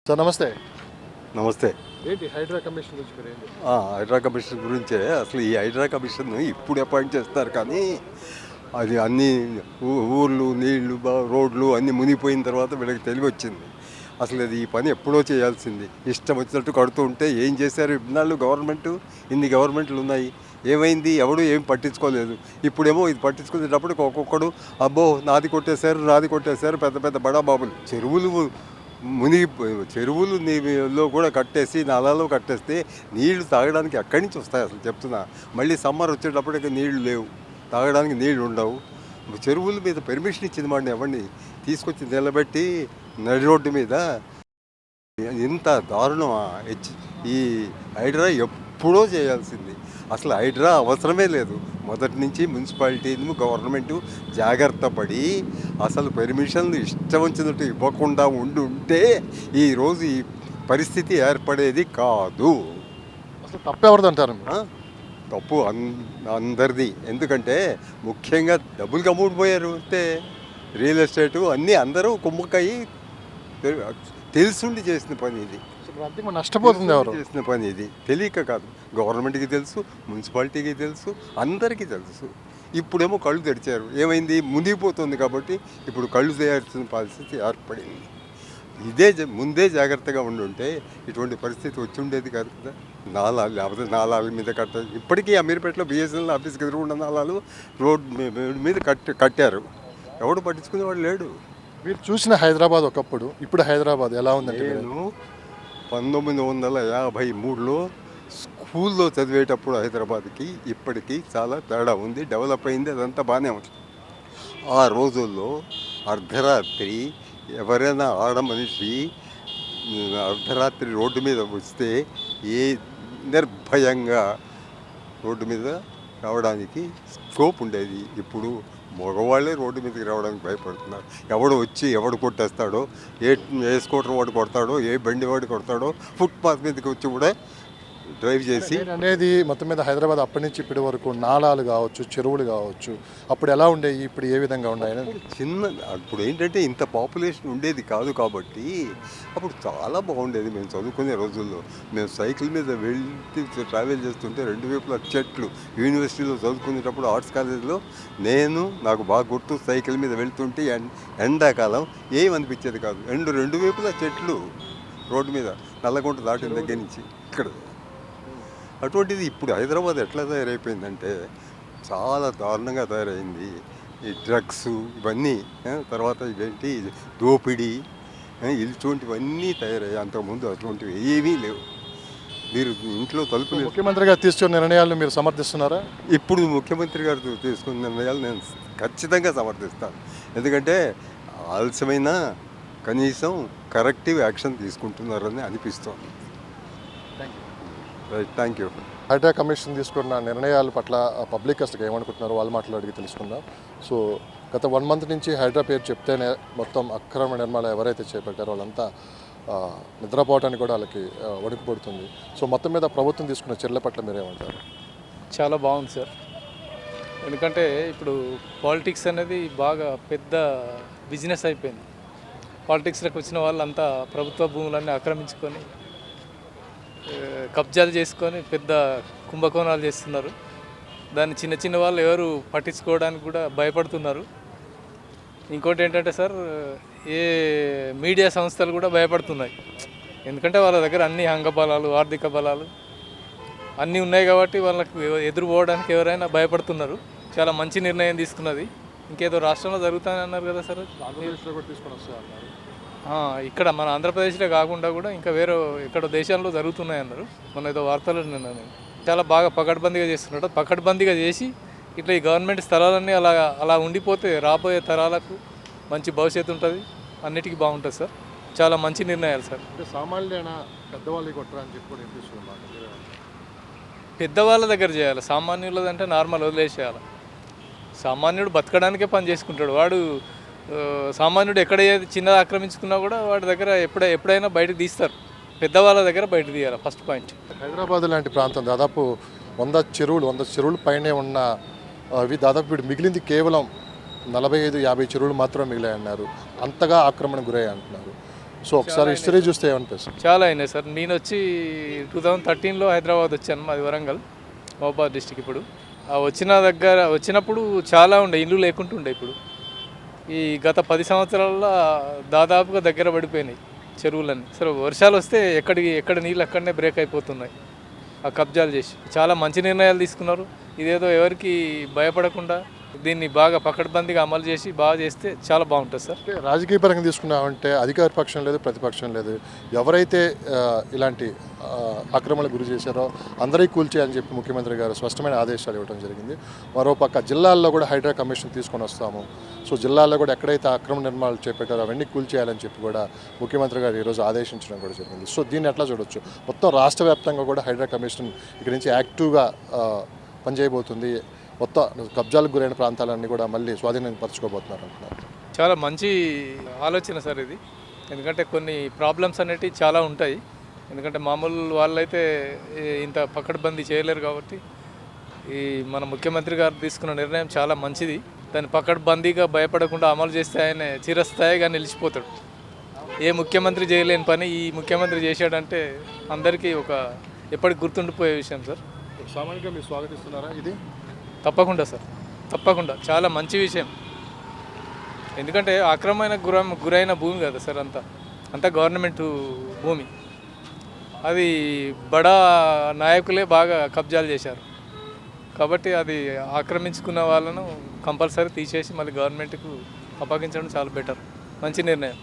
Sir నమస్తే. నమస్తే. ఏంటి హైడ్రా కమిషన్ గురించి మీరేంటి? హైడ్రా కమిషన్ గురించే. అసలు ఈ హైడ్రా కమిషన్ ఇప్పుడు అపాయింట్ చేస్తారు కానీ అది అన్ని ఊర్లు నీళ్లు రోడ్లు అన్నీ మునిగిపోయిన తర్వాత వీళ్ళకి తెలివి వచ్చింది. అసలు అది ఈ పని ఎప్పుడో చేయాల్సింది. ఇష్టం వచ్చినట్టు కడుతూ ఉంటే ఏం చేశారు ఇన్నాళ్ళు గవర్నమెంట్? ఇన్ని గవర్నమెంట్లు ఉన్నాయి, ఏమైంది? ఎవడు ఏం పట్టించుకోలేదు. ఇప్పుడేమో ఇది పట్టించుకునేటప్పుడు ఒక్కొక్కడు అబ్బో నాది కొట్టేశారు పెద్ద పెద్ద బడాబాబులు. చెరువులు నీలో కూడా కట్టేసి నాలాలో కట్టేస్తే నీళ్లు తాగడానికి ఎక్కడి నుంచి వస్తాయి అసలు చెప్తున్నా. మళ్ళీ సమ్మర్ వచ్చేటప్పటికి నీళ్లు లేవు, తాగడానికి నీళ్లు ఉండవు. చెరువుల మీద పెర్మిషన్ ఇచ్చింది వాడిని ఎవరిని తీసుకొచ్చి నిలబెట్టి నడి రోడ్డు మీద ఇంత దారుణమా? ఈ హైడ్రా ఎప్పుడో చేయాల్సింది. అసలు హైడ్రా అవసరమే లేదు. మొదటి నుంచి మున్సిపాలిటీ గవర్నమెంటు జాగ్రత్త పడి అసలు పెర్మిషన్లు ఇష్టం వచ్చినట్టు ఇవ్వకుండా ఉంటే ఈరోజు ఈ పరిస్థితి ఏర్పడేది కాదు. అసలు తప్పు ఎవరిది అంటారు? తప్పు అందరిది. ఎందుకంటే ముఖ్యంగా డబ్బులు కమ్ముడిపోయారు అంతే. రియల్ ఎస్టేటు అన్నీ అందరూ కుమ్మక్కయి తెలుసుండి చేసిన పని ఇది. నష్టపోతుంది ఎవరు చేసిన పని ఇది? తెలియక కాదు, గవర్నమెంట్కి తెలుసు, మున్సిపాలిటీకి తెలుసు, అందరికీ తెలుసు. ఇప్పుడేమో కళ్ళు తెరిచారు. ఏమైంది? మునిగిపోతుంది కాబట్టి ఇప్పుడు కళ్ళు తెయాల్సిన పరిస్థితి ఏర్పడింది. ముందే జాగ్రత్తగా ఉండుంటే ఇటువంటి పరిస్థితి వచ్చి ఉండేది కాదు కదా. లేకపోతే నాలాల మీద ఇప్పటికీ అమీర్పేటలో బిఎస్ఎన్ఎల్ ఆఫీస్కి ఎదురుకుండా నాలాలు రోడ్ మీద కట్టారు. ఎవడు పట్టించుకునేవాడు లేడు. మీరు చూసిన హైదరాబాద్ ఒకప్పుడు, ఇప్పుడు హైదరాబాద్ ఎలా ఉందంటే, నేను 1953లో స్కూల్లో చదివేటప్పుడు హైదరాబాద్కి ఇప్పటికీ చాలా తేడా ఉంది. డెవలప్ అయింది, అదంతా బాగానే ఉంది. ఆ రోజుల్లో అర్ధరాత్రి ఎవరైనా మనిషి అర్ధరాత్రి రోడ్డు మీద వస్తే నిర్భయంగా రోడ్డు మీద రావడానికి స్కోప్ ఉండేది. ఇప్పుడు మగవాళ్ళే రోడ్డు మీదకి రావడానికి భయపడుతున్నారు. ఎవడు కొట్టేస్తాడో, ఏ స్కూటర్ వాడు కొడతాడో, ఏ బండి వాడు కొడతాడో, ఫుట్పాత్ మీదకి వచ్చి కూడా డ్రైవ్ చేసి అనేది. మొత్తం మీద హైదరాబాద్ అప్పటి నుంచి ఇప్పటి వరకు నాలాలు కావచ్చు, చెరువులు కావచ్చు, అప్పుడు ఎలా ఉండేవి, ఇప్పుడు ఏ విధంగా ఉన్నాయి? అప్పుడు ఏంటంటే ఇంత పాపులేషన్ ఉండేది కాదు కాబట్టి అప్పుడు చాలా బాగుండేది. మేము చదువుకునే రోజుల్లో మేము సైకిల్ మీద వెళ్ళి ట్రావెల్ చేస్తుంటే రెండు వైపులా చెట్లు. యూనివర్సిటీలో చదువుకునేటప్పుడు ఆర్ట్స్ కాలేజీలో నాకు బాగా గుర్తు, సైకిల్ మీద వెళ్తుంటే ఎండాకాలం ఏమనిపించేది కాదు. రెండు వైపులా చెట్లు రోడ్డు మీద, నల్లగుంట దాటిన దగ్గర నుంచి ఇక్కడ. అటువంటిది ఇప్పుడు హైదరాబాద్ ఎట్లా తయారైపోయిందంటే చాలా దారుణంగా తయారైంది. ఈ డ్రగ్స్ ఇవన్నీ, తర్వాత ఇవేంటి దోపిడీ, ఇటువంటివన్నీ తయారయ్యాయి. అంతకుముందు అటువంటివి ఏమీ లేవు. మీరు ఇంట్లో తలుపులు. ముఖ్యమంత్రి గారు తీసుకున్న నిర్ణయాలను మీరు సమర్థిస్తున్నారా? ఇప్పుడు ముఖ్యమంత్రి గారు తీసుకున్న నిర్ణయాలు నేను ఖచ్చితంగా సమర్థిస్తాను. ఎందుకంటే ఆలస్యమైన కనీసం కరెక్టివ్ యాక్షన్ తీసుకుంటున్నారని అనిపిస్తోంది. Thank you. హైడ్రా కమిషన్ తీసుకున్న నిర్ణయాల పట్ల పబ్లిక్ ఏమనుకుంటున్నారో వాళ్ళ మాటలు అడిగి తెలుసుకుందాం. సో గత 1 month నుంచి హైడ్రా పేరు చెప్తేనే మొత్తం అక్రమ నిర్మాణాలు ఎవరైతే చేపట్టారో వాళ్ళంతా నిద్రపోవడానికి కూడా వాళ్ళకి వణుకు పడుతుంది. సో మొత్తం మీద ప్రభుత్వం తీసుకున్న చర్యల పట్ల మీరేమంటారు? చాలా బాగుంది సార్. ఎందుకంటే ఇప్పుడు పాలిటిక్స్ అనేది బాగా పెద్ద బిజినెస్ అయిపోయింది. పాలిటిక్స్లోకి వచ్చిన వాళ్ళంతా ప్రభుత్వ భూములన్నీ ఆక్రమించుకొని కబ్జాలు చేసుకొని పెద్ద కుంభకోణాలు చేస్తున్నారు. దాన్ని చిన్న చిన్న వాళ్ళు ఎవరు పట్టించుకోవడానికి కూడా భయపడుతున్నారు. ఇంకోటి ఏంటంటే సార్, ఏ మీడియా సంస్థలు కూడా భయపడుతున్నాయి. ఎందుకంటే వాళ్ళ దగ్గర అన్ని అంగబలాలు, ఆర్థిక బలాలు అన్నీ ఉన్నాయి కాబట్టి వాళ్ళకి ఎదురుపోవడానికి ఎవరైనా భయపడుతున్నారు. చాలా మంచి నిర్ణయం తీసుకున్నది. ఇంకేదో రాష్ట్రంలో జరుగుతాయని అన్నారు కదా సార్, ఇక్కడ మన ఆంధ్రప్రదేశ్లో కాకుండా కూడా ఇంకా వేరే ఎక్కడో దేశాల్లో జరుగుతున్నాయి అన్నారు. మన ఏదో వార్తలు నేను చాలా బాగా పకడ్బందీగా చేస్తున్నాడు. పకడ్బందీగా చేసి ఇట్లా ఈ గవర్నమెంట్ స్థలాలన్నీ అలా ఉండిపోతే రాబోయే తరాలకు మంచి భవిష్యత్తు ఉంటుంది, అన్నిటికీ బాగుంటుంది సార్. చాలా మంచి నిర్ణయాలు సార్. సామాన్యులైనా పెద్దవాళ్ళు కొట్టరా అని చెప్పి పెద్దవాళ్ళ దగ్గర చేయాలి. సామాన్యులదంటే నార్మల్ వదిలేసేయాలి. సామాన్యుడు బతకడానికే పని చేసుకుంటాడు. వాడు సామాన్యుడు ఎక్కడ చిన్నది ఆక్రమించుకున్నా కూడా వాడి దగ్గర ఎప్పుడైనా బయటకు తీస్తారు. పెద్దవాళ్ళ దగ్గర బయట తీయాలి ఫస్ట్ పాయింట్. హైదరాబాద్ లాంటి ప్రాంతం దాదాపు 100 చెరువులు పైనే ఉన్న అవి దాదాపు ఇప్పుడు మిగిలింది కేవలం 45-50 చెరువులు మాత్రమే మిగిలాయన్నారు. అంతగా ఆక్రమణ గురయ్యాయి అంటున్నారు. సో ఒకసారి హిస్టరీ చూస్తే ఏమనిపిస్తుంది? చాలా అయినాయి సార్. నేను వచ్చి 2013లో హైదరాబాద్ వచ్చాను, మాది వరంగల్, మహబూబాద్ డిస్టిక్. ఇప్పుడు వచ్చినప్పుడు చాలా ఉండే, ఇల్లు లేకుంటుండే. ఇప్పుడు ఈ గత 10 సంవత్సరాల్లో దాదాపుగా దగ్గర పడిపోయినాయి చెరువులన్నీ. అసలు వర్షాలు వస్తే ఎక్కడ నీళ్ళు అక్కడనే బ్రేక్ అయిపోతున్నాయి ఆ కబ్జాలు చేసి. చాలా మంచి నిర్ణయాలు తీసుకున్నారు. ఇదేదో ఎవరికి భయపడకుండా దీన్ని బాగా పకడ్బందీగా అమలు చేసి బాగా చేస్తే చాలా బాగుంటుంది సార్. అంటే రాజకీయ పరంగా తీసుకున్నామంటే అధికార పక్షం లేదు, ప్రతిపక్షం లేదు. ఎవరైతే ఇలాంటి ఆక్రమణలకు గురి చేశారో అందరికీ కూల్చేయాలని చెప్పి ముఖ్యమంత్రి గారు స్పష్టమైన ఆదేశాలు ఇవ్వడం జరిగింది. మరోపక్క జిల్లాల్లో కూడా హైడ్రా కమిషన్ తీసుకొని వస్తాము, సో జిల్లాల్లో కూడా ఎక్కడైతే అక్రమ నిర్మాణాలు చేపట్టారో అవన్నీ కూల్చేయాలని చెప్పి కూడా ముఖ్యమంత్రి గారు ఈరోజు ఆదేశించడం కూడా జరిగింది. సో దీన్ని ఎట్లా చూడొచ్చు? మొత్తం రాష్ట్ర వ్యాప్తంగా కూడా హైడ్రా కమిషన్ ఇక్కడి నుంచి యాక్టివ్గా పనిచేయబోతుంది. మొత్తం కబ్జాలకు గురైన ప్రాంతాలన్నీ కూడా మళ్ళీ స్వాధీనం పరచుకోబోతున్నారు అంటున్నారు. చాలా మంచి ఆలోచన సార్ ఇది. ఎందుకంటే కొన్ని ప్రాబ్లమ్స్ అనేటివి చాలా ఉంటాయి. ఎందుకంటే మామూలు వాళ్ళైతే ఇంత పకడ్బందీ చేయలేరు. కాబట్టి ఈ మన ముఖ్యమంత్రి గారు తీసుకున్న నిర్ణయం చాలా మంచిది. దాన్ని పకడ్బందీగా భయపడకుండా అమలు చేస్తే ఆయన చిరస్థాయిగా నిలిచిపోతాడు. ఏ ముఖ్యమంత్రి చేయలేని పని ఈ ముఖ్యమంత్రి చేశాడంటే అందరికీ ఎప్పటికి గుర్తుండిపోయే విషయం సార్. సామాన్యంగా మీరు స్వాగతిస్తున్నారా ఇది? తప్పకుండా సార్, తప్పకుండా. చాలా మంచి విషయం. ఎందుకంటే ఆక్రమణ గురైన భూమి కదా సార్, అంతా గవర్నమెంట్ భూమి. అది బడా నాయకులే బాగా కబ్జాలు చేశారు. కాబట్టి అది ఆక్రమించుకున్న వాళ్ళను కంపల్సరీ తీసేసి మళ్ళీ గవర్నమెంట్కు అప్పగించడం చాలా బెటర్. మంచి నిర్ణయం.